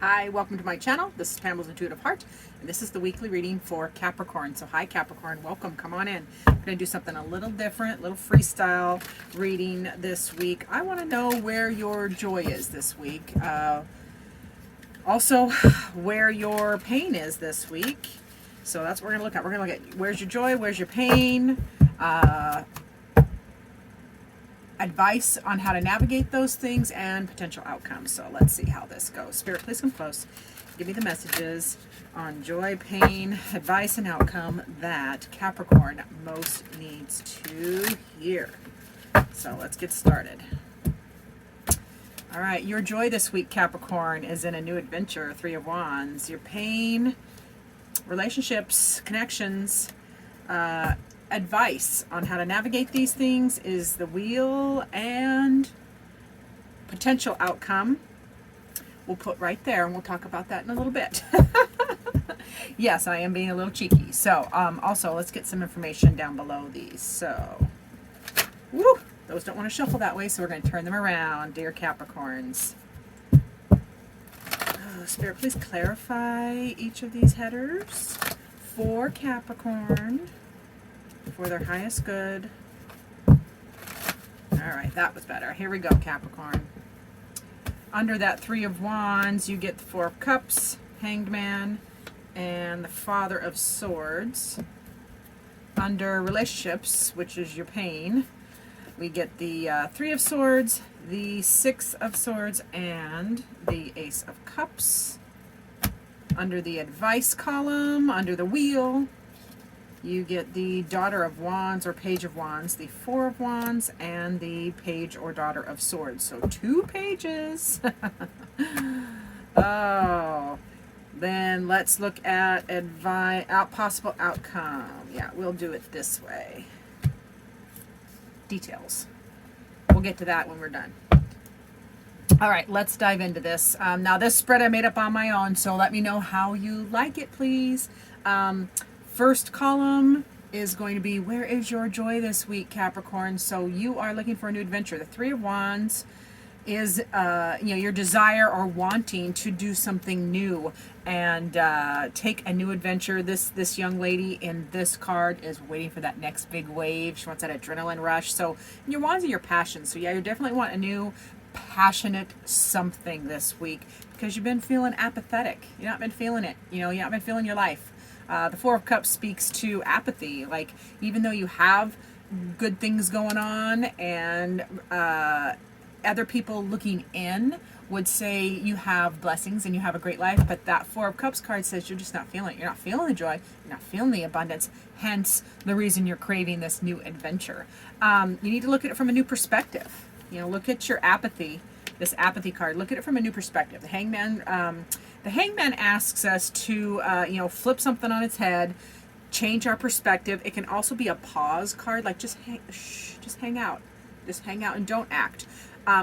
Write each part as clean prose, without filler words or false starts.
Hi, welcome to my channel. This is Pamela's Intuitive Heart, and this is the weekly reading for Capricorn. So hi Capricorn, welcome, come on in. I'm going to do something a little different, a little freestyle reading this week. I want to know where your joy is this week. Also, where your pain is this week. So that's what we're going to look at. We're going to look at where's your joy, where's your pain, advice on how to navigate those things, and potential outcomes. So let's see how this goes. Spirit, please come close. Give me the messages on joy, pain, advice, and outcome that Capricorn most needs to hear. So let's get started. All right, your joy this week, Capricorn, is in a new adventure, Three of Wands. Your pain, relationships, connections, advice on how to navigate these things is the Wheel, and potential outcome we'll put right there, and we'll talk about that in a little bit. Yes, I am being a little cheeky. So also let's get some information down below these. So woo, those don't want to shuffle that way, so we're going to turn them around, dear Capricorns. Spirit, please clarify each of these headers for Capricorn for their highest good. All right, that was better. Here we go, Capricorn. Under that Three of Wands, you get the Four of Cups, Hanged Man, and the Father of Swords. Under relationships, which is your pain, we get the Three of Swords, the Six of Swords, and the Ace of Cups. Under the advice column, under the Wheel, you get the Daughter of Wands or Page of Wands, the Four of Wands, and the Page or Daughter of Swords. So 2 pages. Oh, then let's look at possible outcome. Yeah, we'll do it this way. Details. We'll get to that when we're done. All right, let's dive into this. Now, this spread I made up on my own, so let me know how you like it, please. First column is going to be, where is your joy this week, Capricorn? So you are looking for a new adventure. The Three of Wands is your desire or wanting to do something new and take a new adventure. This young lady in this card is waiting for that next big wave. She wants that adrenaline rush. So your wands are your passions. So yeah, you definitely want a new passionate something this week because you've been feeling apathetic. You've not been feeling it. You haven't been feeling your life. The Four of Cups speaks to apathy. Like, even though you have good things going on and other people looking in would say you have blessings and you have a great life, but that Four of Cups card says you're just not feeling it. You're not feeling the joy. You're not feeling the abundance. Hence, the reason you're craving this new adventure. You need to look at it from a new perspective. Look at your apathy, this apathy card. Look at it from a new perspective. The Hangman asks us to, flip something on its head, change our perspective. It can also be a pause card, like just hang out and don't act.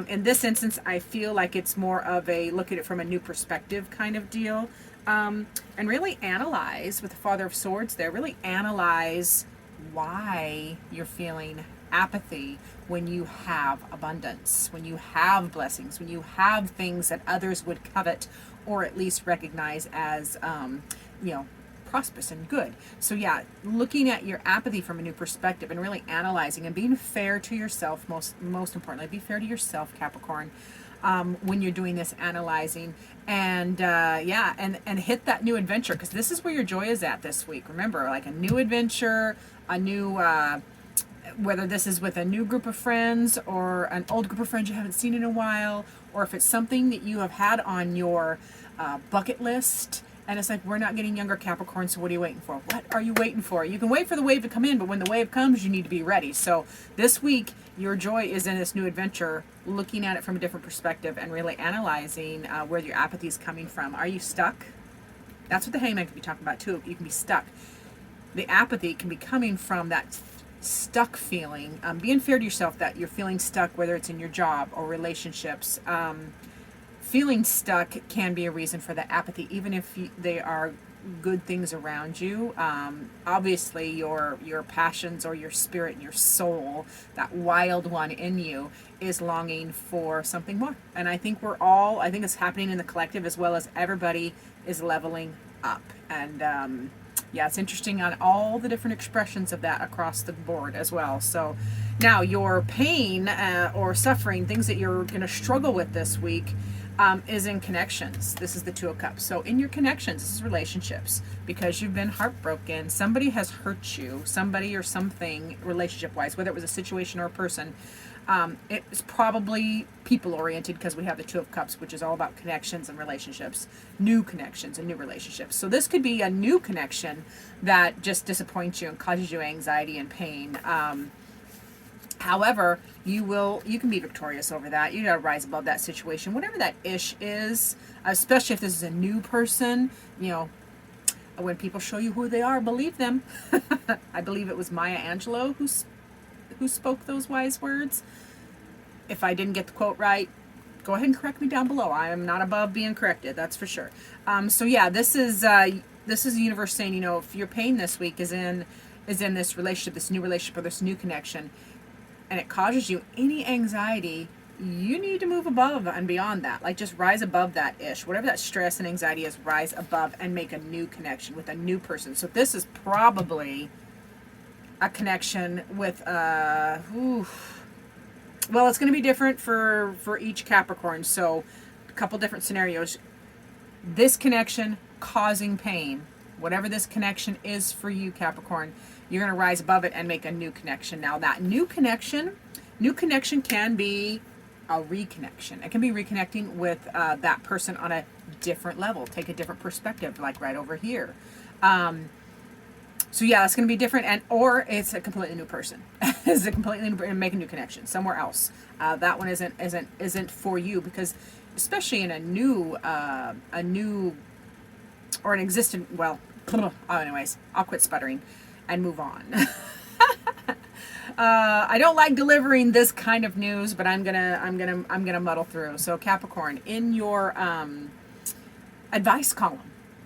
In this instance, I feel like it's more of a look at it from a new perspective kind of deal, and really analyze with the Father of Swords there. Really analyze why you're feeling apathy when you have abundance, when you have blessings, when you have things that others would covet or at least recognize as prosperous and good. So yeah, looking at your apathy from a new perspective and really analyzing and being fair to yourself, most importantly, be fair to yourself, Capricorn, when you're doing this analyzing, and and hit that new adventure, because this is where your joy is at this week. Remember, like a new adventure, a new whether this is with a new group of friends or an old group of friends you haven't seen in a while, or if it's something that you have had on your bucket list, and it's like, we're not getting younger, Capricorn, so what are you waiting for? What are you waiting for? You can wait for the wave to come in, but when the wave comes, you need to be ready. So this week, your joy is in this new adventure, looking at it from a different perspective and really analyzing where your apathy is coming from. Are you stuck? That's what the Hangman can be talking about too. You can be stuck. The apathy can be coming from that stuck feeling. Being fair to yourself that you're feeling stuck, whether it's in your job or relationships. feeling stuck can be a reason for the apathy, even if they are good things around you. Obviously, your passions or your spirit and your soul, that wild one in you, is longing for something more. And I think I think it's happening in the collective as well as everybody is leveling up. And yeah, it's interesting on all the different expressions of that across the board as well. So now your pain or suffering, things that you're going to struggle with this week, is in connections. This is the Two of Cups. So in your connections, this is relationships. Because you've been heartbroken, somebody has hurt you, somebody or something relationship-wise, whether it was a situation or a person. It's probably people-oriented because we have the Two of Cups, which is all about connections and relationships, new connections and new relationships. So this could be a new connection that just disappoints you and causes you anxiety and pain. However, you can be victorious over that. You gotta rise above that situation, whatever that ish is, especially if this is a new person. When people show you who they are, believe them. I believe it was Maya Angelou who spoke those wise words. If I didn't get the quote right, go ahead and correct me down below. I am not above being corrected, that's for sure. So yeah, this is the universe saying, if your pain this week is in this relationship, this new relationship, or this new connection, and it causes you any anxiety, you need to move above and beyond that. Like, just rise above that ish. Whatever that stress and anxiety is, rise above and make a new connection with a new person. So this is probably a connection with well, it's going to be different for each Capricorn. So a couple different scenarios. This connection causing pain, whatever this connection is for you, Capricorn, you're going to rise above it and make a new connection. Now, that new connection can be a reconnection. It can be reconnecting with that person on a different level. Take a different perspective, like right over here. So yeah, it's going to be different, or it's a completely new person. It's a completely new, and make a new connection somewhere else. That one isn't for you, because especially in a new or an existent. Well, anyways, I'll quit sputtering and move on. I don't like delivering this kind of news, but I'm gonna muddle through. So Capricorn, in your advice column,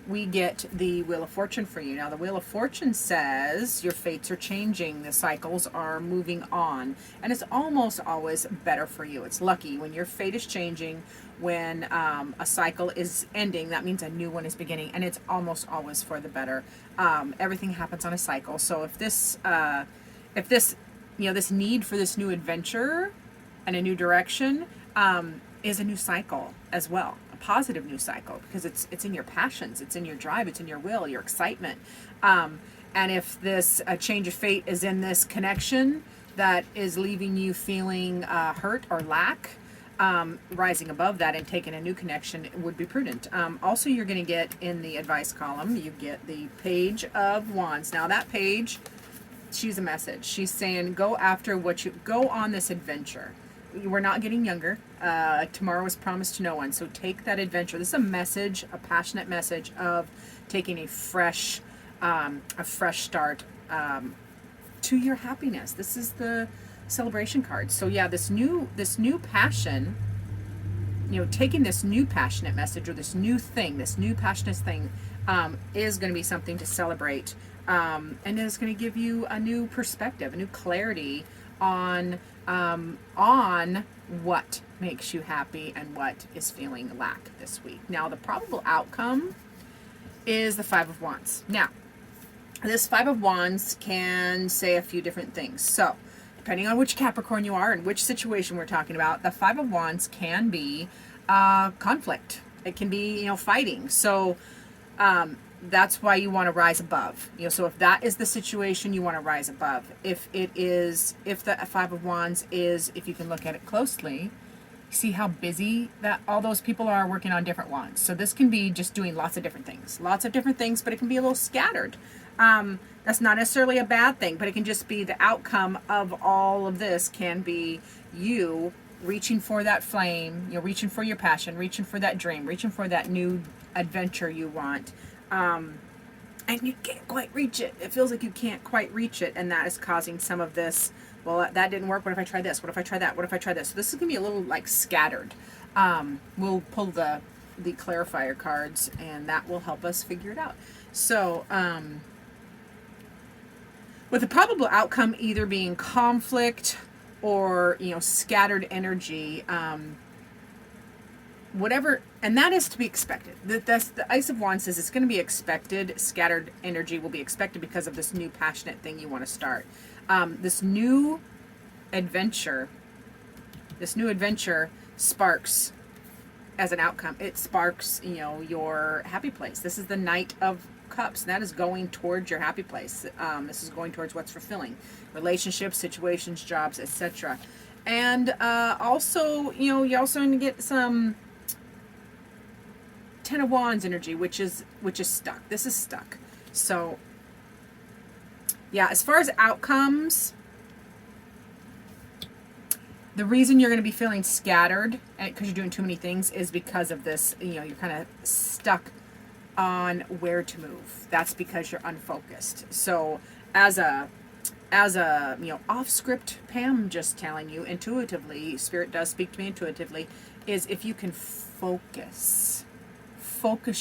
we get the Wheel of Fortune for you. Now, the Wheel of Fortune says your fates are changing, the cycles are moving on, and it's almost always better for you. It's lucky when your fate is changing, when a cycle is ending, that means a new one is beginning, and it's almost always for the better. Everything happens on a cycle. So if this this need for this new adventure and a new direction is a new cycle as well. Positive new cycle, because it's in your passions, it's in your drive, it's in your will, your excitement, and if this change of fate is in this connection that is leaving you feeling hurt or lack, rising above that and taking a new connection would be prudent. Also, you're going to get in the advice column, you get the Page of Wands. Now, that page, she's a message. She's saying go on this adventure. We're not getting younger. Tomorrow is promised to no one. So take that adventure. This is a message, a passionate message of taking a fresh start to your happiness. This is the celebration card. So yeah, this new passion, taking this new passionate message or this new passionate thing is going to be something to celebrate. And it's going to give you a new perspective, a new clarity on what makes you happy and what is feeling lack this week. Now, the probable outcome is the Five of Wands. Now, this Five of Wands can say a few different things. So, depending on which Capricorn you are and which situation we're talking about, the Five of Wands can be conflict. It can be, fighting. So, that's why you want to rise above. So if that is the situation, you want to rise above. If the Five of Wands is, if you can look at it closely, see how busy that all those people are working on different wands. So this can be just doing lots of different things, but it can be a little scattered. That's not necessarily a bad thing, but it can just be the outcome of all of this can be you reaching for that flame, reaching for your passion, reaching for that dream, reaching for that new adventure you want. And you can't quite reach it. It feels like you can't quite reach it, and that is causing some of this, well, that didn't work. What if I try this? What if I try that? What if I try this? So this is going to be a little like scattered. We'll pull the clarifier cards, and that will help us figure it out. So, with the probable outcome either being conflict or, scattered energy, whatever, and that is to be expected. That's the Ice of Wands says it's going to be expected. Scattered energy will be expected because of this new passionate thing you want to start. This new adventure sparks as an outcome. It sparks, your happy place. This is the Knight of Cups. That is going towards your happy place. This is going towards what's fulfilling. Relationships, situations, jobs, etc. And also, you also need to get some Ten of Wands energy, which is stuck. This is stuck. So, yeah, as far as outcomes, the reason you're going to be feeling scattered, because you're doing too many things, is because of this. You're kind of stuck on where to move. That's because you're unfocused. So, as a off script, Pam just telling you intuitively, Spirit does speak to me intuitively, is if you can focus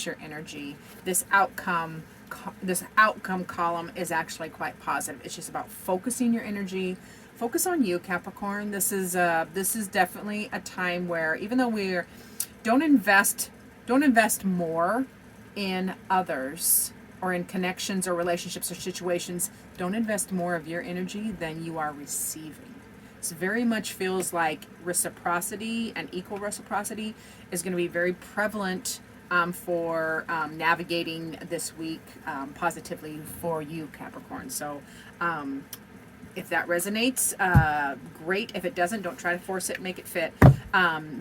your energy, this outcome column is actually quite positive. It's just about focusing your energy. Focus on you, Capricorn. This is definitely a time where, even though don't invest more in others or in connections or relationships or situations. Don't invest more of your energy than you are receiving. It very much feels like reciprocity and equal reciprocity is going to be very prevalent for navigating this week positively for you, Capricorn. So if that resonates, great. If it doesn't, don't try to force it, make it fit.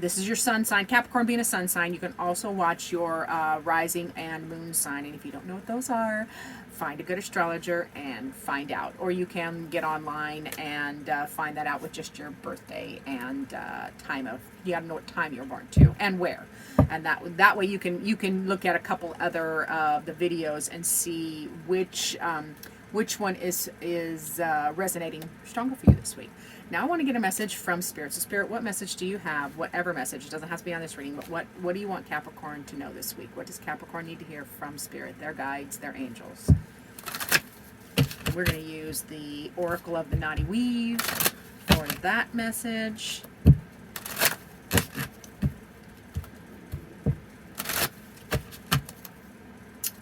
This is your sun sign. Capricorn being a sun sign, you can also watch your rising and moon sign. And if you don't know what those are, find a good astrologer and find out. Or you can get online and find that out with just your birthday and time of, you gotta know what time you're born to and where. And that way you can look at a couple other the videos and see which one is resonating stronger for you this week. Now I want to get a message from Spirit. So Spirit, what message do you have? Whatever message. It doesn't have to be on this reading, but what do you want Capricorn to know this week? What does Capricorn need to hear from Spirit, their guides, their angels? We're going to use the Oracle of the Naughty Weave for that message.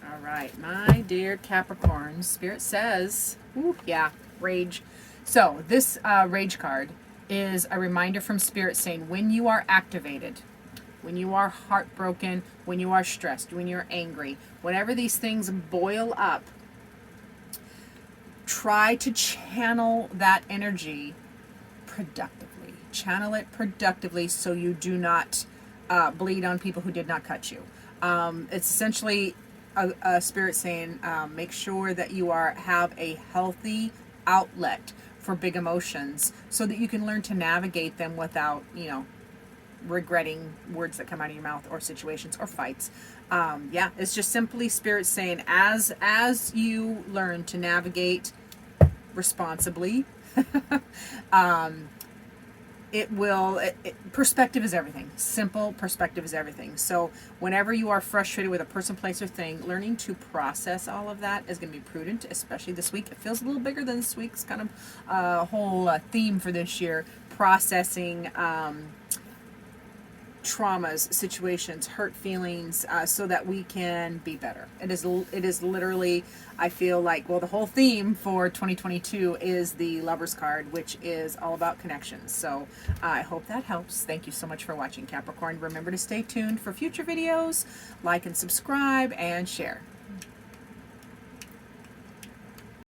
All right, my dear Capricorn, Spirit says, ooh, yeah, rage. So this rage card is a reminder from Spirit saying when you are activated, when you are heartbroken, when you are stressed, when you're angry, whenever these things boil up, try to channel that energy productively. Channel it productively so you do not bleed on people who did not cut you. It's essentially a Spirit saying make sure that you have a healthy outlet for big emotions so that you can learn to navigate them without, regretting words that come out of your mouth or situations or fights. Yeah, it's just simply Spirit saying as you learn to navigate responsibly, perspective is everything. Simple perspective is everything. So whenever you are frustrated with a person, place, or thing, learning to process all of that is going to be prudent, especially this week. It feels a little bigger than this week's kind of whole theme for this year. Processing traumas, situations, hurt feelings, so that we can be better. It is literally, I feel like, the whole theme for 2022 is the Lover's card, which is all about connections. So I hope that helps. Thank you so much for watching, Capricorn. Remember to stay tuned for future videos, like and subscribe, and share.